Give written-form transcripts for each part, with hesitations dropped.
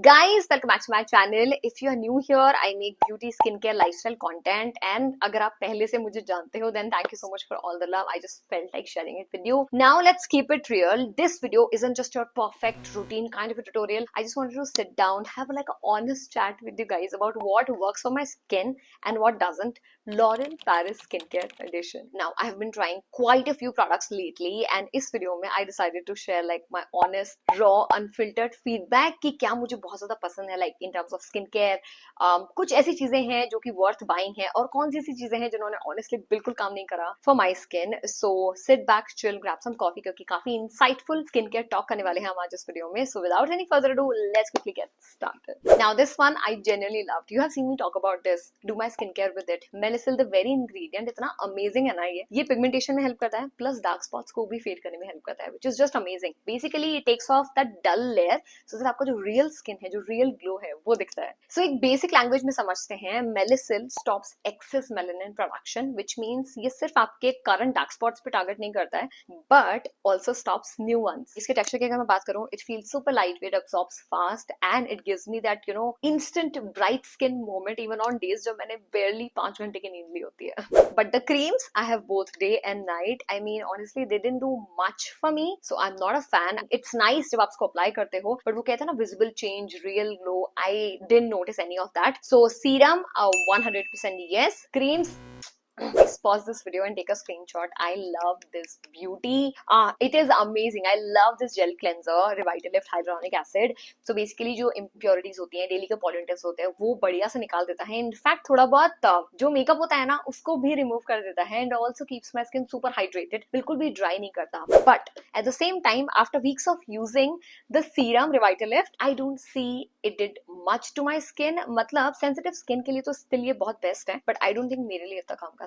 Guys, welcome back to my channel. If you are new here, I make beauty, skincare, lifestyle content. And अगर आप पहले से मुझे जानते हो, then thank you so much for all the love. I just felt like sharing it with you. Now let's keep it real. This video isn't just your perfect routine kind of a tutorial. I just wanted to sit down, have like an honest chat with you guys about what works for my skin and what doesn't. L'Oreal Paris Skincare Edition. Now I have been trying quite a few products lately, and इस video में I decided to share like my honest, raw, unfiltered feedback कि क्या मुझे बहुत ज़्यादा पसंद है like in terms of skincare. कुछ ऐसी चीजें हैं जो कि worth buying है और कौन सी ऐसी चीजें हैं जिन्होंने honestly बिल्कुल काम नहीं करा for my skin. So sit back, chill, grab some coffee क्योंकि काफी insightful skincare talk करने वाले हैं हम आज इस video में. So without any further ado, let's quickly get started. Now this one I genuinely loved. You have seen me talk about this. Do my skincare with it. Melisil the very ingredient इतना amazing है ना ये pigmentation में help करता है plus dark spots को भी fade करने में help करता है, which is just amazing. Basically it takes off that dull layer so that आपका जो real skin है, जो real glow है वो दिखता है. So एक basic language में समझते हैं. Melisil stops excess melanin production, which means ये सिर्फ आपके current dark spots पे target नहीं करता है, but also stops new ones. इसके texture की अगर मैं बात करूँ, it feels super lightweight, absorbs fast, and it gives me that instant bright skin moment even on days जब मैंने barely 5 घंटे की नींद ली होती है. But the creams I have both day and night. I mean honestly they didn't do much for me, so I'm not a fan. It's nice जब आप इसको apply करते हो, but वो कहते हैं ना visible change, real glow. I didn't notice any of that. So serum 100% yes. Creams, please pause this video and take a screenshot. I love this beauty. It is amazing. I love this gel cleanser, Revitalift hyaluronic acid. So basically जो impurities होती हैं, daily के pollutants होते हैं, वो बढ़िया से निकाल देता है. In fact थोड़ा बहुत जो मेकअप होता है ना, उसको भी remove कर देता है, and also keeps my skin super hydrated. बिल्कुल भी dry नहीं करता. But at the same time, after weeks of using the serum Revitalift, I don't see it did much to my skin. मतलब sensitive skin के लिए तो still ये बहुत best है, but I don't think मेरे लिए इतना काम था.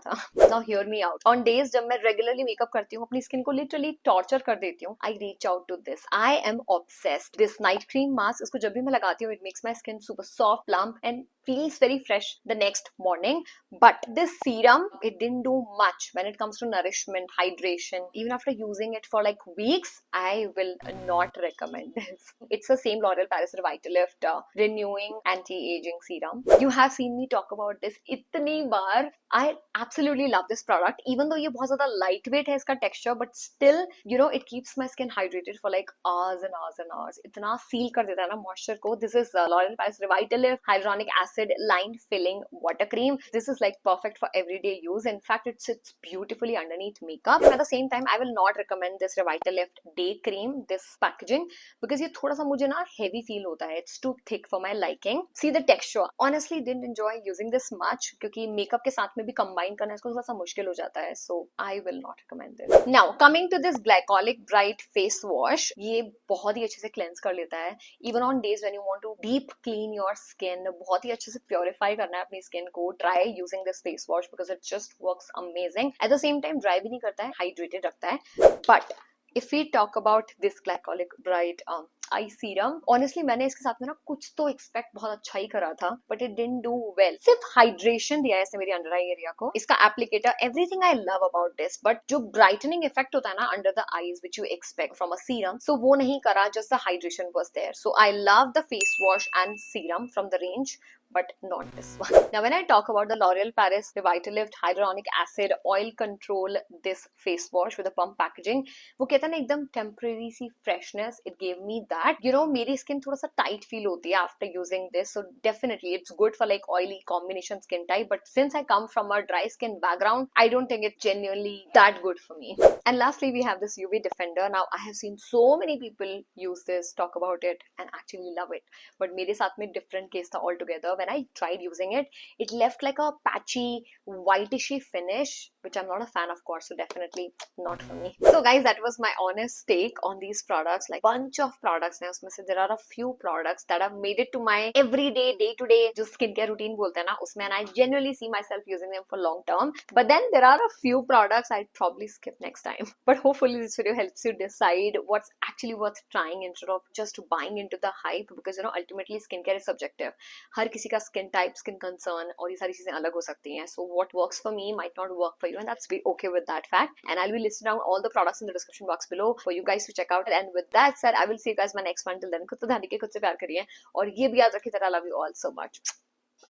Now hear me out. On days जब मैं regularly makeup करती हूँ, अपनी skin को literally torture कर देती हूँ, I reach out to this. I am obsessed. This night cream mask, इसको जब भी मैं लगाती हूँ, it makes my skin super soft, plump, and feels very fresh the next morning. But this serum, it didn't do much when it comes to nourishment, hydration. Even after using it for like weeks, I will not recommend this. It's the same L'Oreal Paris Revitalift renewing anti-aging serum. You have seen me talk about this इतनी बार. I absolutely love this product, even though ये बहुत ज़्यादा lightweight है इसका texture, but still it keeps my skin hydrated for like hours and hours and hours. इतना seal कर देता है ना moisture को. This is L'Oreal Paris Revitalift hyaluronic acid line filling water cream. This is like perfect for everyday use. In fact, it sits beautifully underneath makeup. And at the same time, I will not recommend this Revitalift day cream, this packaging, because ये थोड़ा सा मुझे ना heavy feel होता है. It's too thick for my liking. See the texture. Honestly, didn't enjoy using this much क्योंकि makeup के साथ में भी combine करना इसको थोड़ा सा मुश्किल हो जाता है. So I will not recommend this. Now coming to this Glycolic Bright Face Wash, ये बहुत ही अच्छे से cleanse कर लेता है. Even on days when you want to deep clean your skin, बहुत ही अच्छे से purify करना है अपनी skin को, try using this face wash because it just works amazing. At the same time dry भी नहीं करता है, hydrated रखता है. But if we talk about this Glycolic Bright I serum, honestly मैंने इसके साथ में ना कुछ तो एक्सपेक्ट बहुत अच्छा ही करा था, but it didn't do well. सिर्फ हाइड्रेशन दिया है इसने मेरी अंडर आई एरिया को. इसका applicator, everything I love about this, but जो ब्राइटनिंग इफेक्ट होता है ना under the eyes which you expect from a serum, so वो नहीं करा. Just the hydration was there. So I love the face wash and serum from the range, but not this one. Now when I talk about the L'Oreal Paris Revitalift Hyaluronic Acid Oil Control this face wash with a pump packaging, वो कहता है ना एकदम temporary C freshness, it gave me that. मेरी skin थोड़ा सा tight feel होती है after using this, so definitely it's good for like oily combination skin type, but since I come from a dry skin background, I don't think it's genuinely that good for me. And lastly we have this UV Defender. Now I have seen so many people use this, talk about it and actually love it, but मेरे साथ में different case था altogether. When I tried using it, it left like a patchy, whitishy finish, which I'm not a fan of course, so definitely not for me. So guys, that was my honest take on these products. Like bunch of products हैं उसमें से there are a few products that have made it to my everyday, day-to-day जो skincare routine बोलते हैं ना उसमें, and I genuinely see myself using them for long term. But then there are a few products I'd probably skip next time. But hopefully this video helps you decide what's actually worth trying instead of just buying into the hype, because ultimately skincare is subjective. हर किसी का skin type, skin concern और ये सारी चीजें अलग हो सकती हैं. So what works for me might not work for you, and that's be okay with that fact. And I'll be listing down all the products in the description box below for you guys to check out. And with that said, I will see you guys in my next one. Till then, खुद तो ध्यान रखिए, खुद से प्यार करिए, और ये भी याद रखिए that I love you all so much.